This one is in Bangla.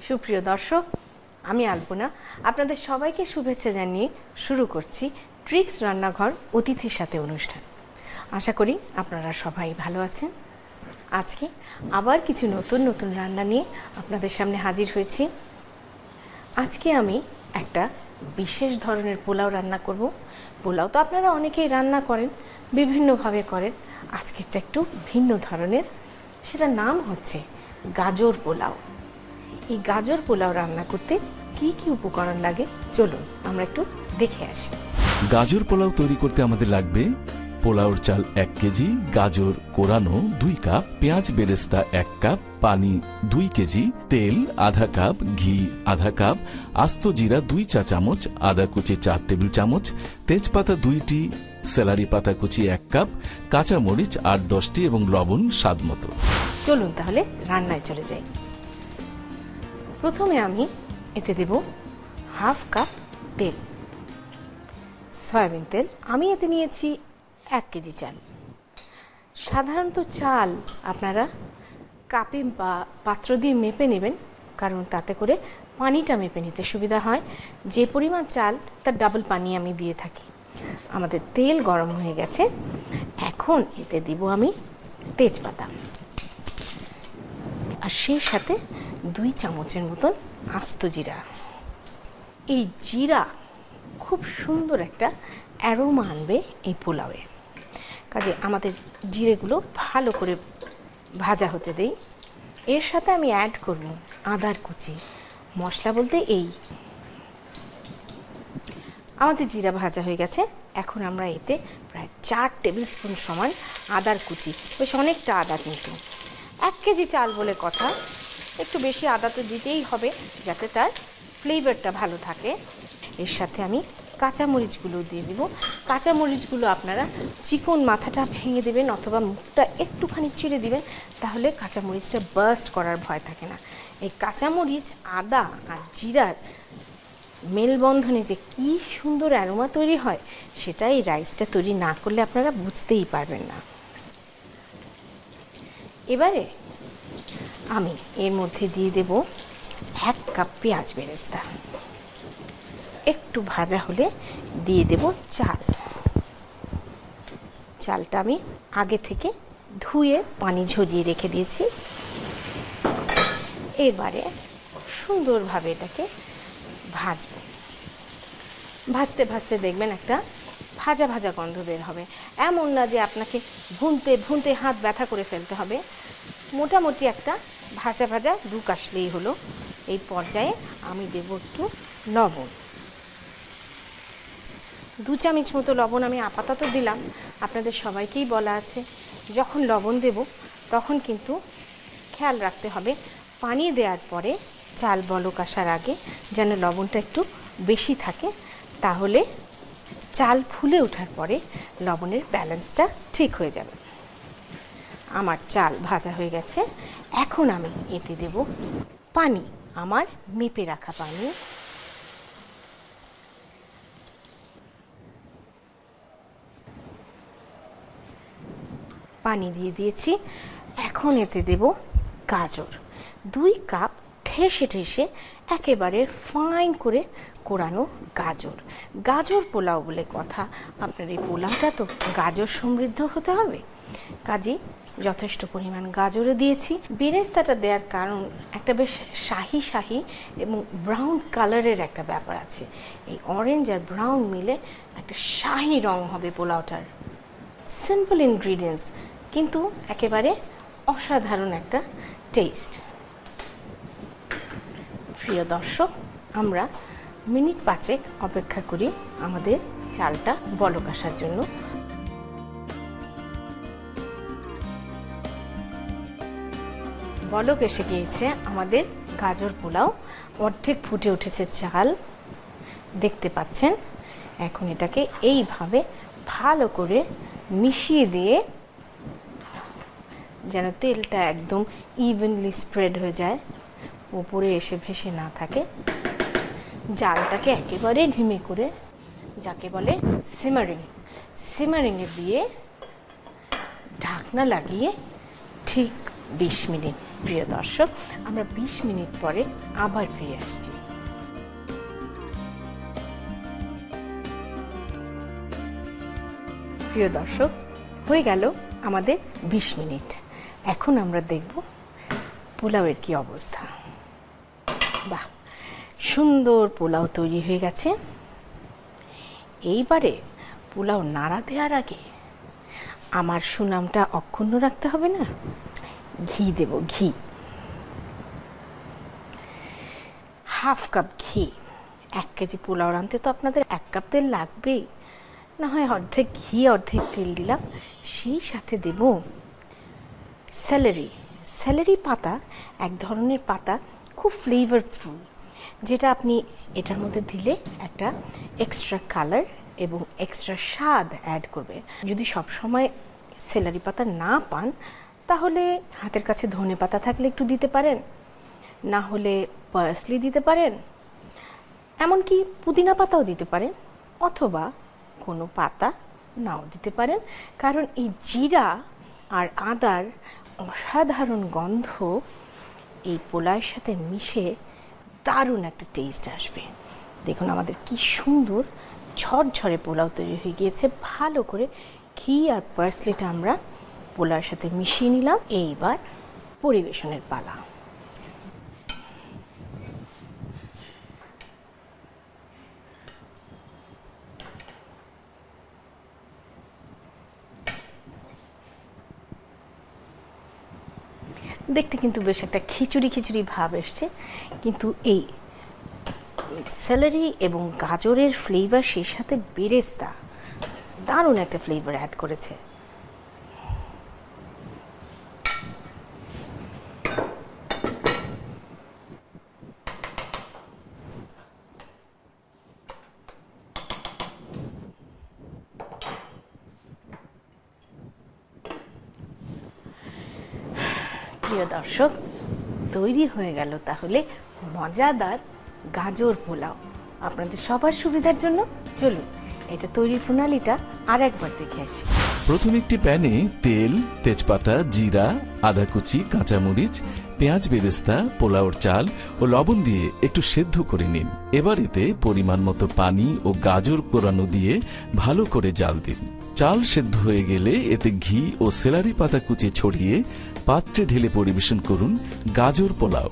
সুপ্রিয় দর্শক, আমি আলপনা আপনাদের সবাইকে শুভেচ্ছা জানিয়ে শুরু করছি ট্রিক্স রান্নাঘর অতিথির সাথে অনুষ্ঠান। আশা করি আপনারা সবাই ভালো আছেন। আজকে আবার কিছু নতুন নতুন রান্না নিয়ে আপনাদের সামনে হাজির হয়েছি। আজকে আমি একটা বিশেষ ধরনের পোলাও রান্না করব। পোলাও তো আপনারা অনেকেই রান্না করেন, বিভিন্নভাবে করেন। আজকেরটা একটু ভিন্ন ধরনের, সেটার নাম হচ্ছে গাজর পোলাও। এই গাজর পোলাও রান্না করতে কি কি উপকরণ লাগে চলুন আমরা একটু দেখে আসি। গাজর পোলাও তৈরি করতে আমাদের লাগবে পোলাওর চাল 1 কেজি, গাজর কোরানো 2 কাপ, পেঁয়াজ বেরেস্তা 1 কাপ, পানি 2 কেজি, তেল আধা কাপ, ঘি আধা কাপ, আস্ত জিরা 2 চা চামচ, আদা কুচি 4 টেবিল চামচ, তেজপাতা 2টি, সেলারি পাতা কুচি 1 কাপ, কাঁচা মরিচ 8-10টি এবং লবণ স্বাদ মতো। চলুন তাহলে রান্নায় চলে যাই। প্রথমে আমি এতে দেব হাফ কাপ তেল, সয়াবিন তেল। আমি এতে নিয়েছি 1 কেজি চাল। সাধারণত চাল আপনারা কাপে বা পাত্র দিয়ে মেপে নেবেন, কারণ তাতে করে পানিটা মেপে নিতে সুবিধা হয়। যে পরিমাণ চাল তার ডাবল পানি আমি দিয়ে থাকি। আমাদের তেল গরম হয়ে গেছে, এখন এতে দিব আমি তেজপাতা, আর সেই সাথে 2 চামচের মতন আস্ত জিরা। এই জিরা খুব সুন্দর একটা অ্যারোমা আনবে এই পোলাওয়ে, কাজে আমাদের জিরেগুলো ভালো করে ভাজা হতে দেই। এর সাথে আমি অ্যাড করব আদার কুচি। মশলা বলতে এই, আমাদের জিরা ভাজা হয়ে গেছে। এখন আমরা এতে প্রায় 4 টেবিল স্পুন সমান আদার কুচি, বেশ অনেকটা আদা, কিন্তু 1 কেজি চাল বলে কথা, একটু বেশি আদা তো দিতেই হবে যাতে তার ফ্লেভারটা ভালো থাকে। এর সাথে আমি কাঁচামরিচগুলো দিয়ে দেব। কাঁচামরিচগুলো আপনারা চিকন মাথাটা ভেঙে দেবেন অথবা মুখটা একটুখানি চিড়ে দিবেন, তাহলে কাঁচামরিচটা বার্স্ট করার ভয় থাকে না। এই কাঁচামরিচ, আদা আর জিরার মেলবন্ধনে যে কি সুন্দর অ্যারোমা তৈরি হয়, সেটা এই রাইসটা তৈরি না করলে আপনারা বুঝতেই পারবেন না। এবারে আমি এর মধ্যে দিয়ে দেব 1 কাপ পেঁয়াজ বেরেস্তা। একটু ভাজা হলে দিয়ে দেব চাল। চালটা আমি আগে থেকে ধুয়ে পানি ঝরিয়ে রেখে দিয়েছি। এবারে সুন্দরভাবে এটাকে ভাজবো। ভাজতে ভাজতে দেখবেন একটা ভাজা ভাজা গন্ধ বের হবে। এমন না যে আপনাকে ভুনতে ভুনতে হাত ব্যথা করে ফেলতে হবে, মোটামুটি একটা ভাজা ভাজা লুক আসলেই হলো। এই পর্যায়ে আমি দেব একটু লবণ, 2 চামচ মতো লবণ আমি আপাতত দিলাম। আপনাদের সবাইকেই বলা আছে যখন লবণ দেব তখন কিন্তু খেয়াল রাখতে হবে পানি দেওয়ার পরে চাল বলক আসার আগে যেন লবণটা একটু বেশি থাকে, তাহলে চাল ফুলে ওঠার পরে লবণের ব্যালেন্সটা ঠিক হয়ে যাবে। আমার চাল ভাজা হয়ে গেছে, এখন আমি এতে দেব পানি, আমার মেপে রাখা পানি। পানি দিয়ে দিয়েছি। এখন এতে দেব গাজর, 2 কাপ ঠেসে ঠেসে একেবারে ফাইন করে কোরানো গাজর। গাজর পোলাও বলে কথা, আপনার এই পোলাওটা তো গাজর সমৃদ্ধ হতে হবে, কাজে যথেষ্ট পরিমাণ গাজরও দিয়েছি। বেরেস্তাটা দেওয়ার কারণ একটা বেশ শাহি শাহি এবং ব্রাউন কালারের একটা ব্যাপার আছে। এই অরেঞ্জ আর ব্রাউন মিলে একটা শাহি রং হবে পোলাওটার। সিম্পল ইনগ্রিডিয়েন্টস, কিন্তু একেবারে অসাধারণ একটা টেস্ট। প্রিয় দর্শক, আমরা মিনিট 5 অপেক্ষা করি আমাদের চালটা বলক আসার জন্য। বলক এসে গিয়েছে আমাদের গাজর পোলাও, অর্ধেক ফুটে উঠেছে চাল, দেখতে পাচ্ছেন। এখন এটাকে এইভাবে ভালো করে মিশিয়ে দিয়ে যেন তেলটা একদম ইভেনলি স্প্রেড হয়ে যায়, উপরে এসে ভেসে না থাকে। জালটাকে একেবারে ধিমে করে, যাকে বলে সিমারিংয়ে দিয়ে ঢাকনা লাগিয়ে ঠিক 20 মিনিট প্রিয় দর্শক, আমরা 20 মিনিট পরে আবার ফিরে আসছি। প্রিয় দর্শক, হয়ে গেল আমাদের 20 মিনিট। এখন আমরা দেখব পোলাওয়ের কি অবস্থা। বাহ, সুন্দর পোলাও তৈরি হয়ে গেছে। এইবারে পোলাও নাড়া দেওয়ার আগে আমার সুনামটা অক্ষুণ্ণ রাখতে হবে না? ঘি দেব, ঘি। হাফ কাপ ঘি। 1 কেজি পোলাও রাঁধতে তো আপনাদের 1 কাপ তেল লাগবেই, না হয় অর্ধেক ঘি অর্ধেক তেল দিলাম। সেই সাথে দেব স্যালারি। স্যালারি পাতা এক ধরনের পাতা, খুব ফ্লেভারফুল, যেটা আপনি এটার মধ্যে দিলে একটা এক্সট্রা কালার এবং এক্সট্রা স্বাদ অ্যাড করবে। যদি সব সময় সেলারি পাতা না পান, তাহলে হাতের কাছে ধনে পাতা থাকলে একটু দিতে পারেন, না হলে পার্সলি দিতে পারেন, এমনকি পুদিনা পাতাও দিতে পারেন, অথবা কোনো পাতা নাও দিতে পারেন। কারণ এই জিরা আর আদার অসাধারণ গন্ধ এই পোলাওয়ের সাথে মিশে দারুণ একটা টেস্ট আসবে। দেখুন আমাদের কি সুন্দর ঝরঝরে পোলাও তৈরি হয়ে গিয়েছে। ভালো করে ঘি আর পার্সলিটা আমরা পোলাওয়ের সাথে মিশিয়ে নিলাম। এইবার পরিবেশনের পালা। দেখতে কিন্তু বেশ একটা খিচুড়ি খিচুড়ি ভাব এসছে, কিন্তু এই সেলারি এবং গাজরের ফ্লেভার, সেই সাথে বেরেস্তা দারুণ একটা ফ্লেভার অ্যাড করেছে। প্রিয় দর্শক, তৈরি হয়ে গেল তাহলে মজাদার গাজর পোলাও। আপনাদের সবার সুবিধার জন্য চলুন এটা তৈরির প্রণালীটা আর একবার দেখে আসি। প্রথমে একটি প্যানে তেল, তেজপাতা, জিরা, আদা কুচি, কাঁচামরিচ, পেঁয়াজ বেরেস্তা, পোলাওর চাল ও লবণ দিয়ে একটু সেদ্ধ করে নিন। এবার এতে পরিমাণ মতো পানি ও গাজর কোরানো দিয়ে ভালো করে জাল দিন। চাল সেদ্ধ হয়ে গেলে এতে ঘি ও সেলারি পাতা কুচি ছড়িয়ে পাত্রে ঢেলে পরিবেশন করুন গাজর পোলাও।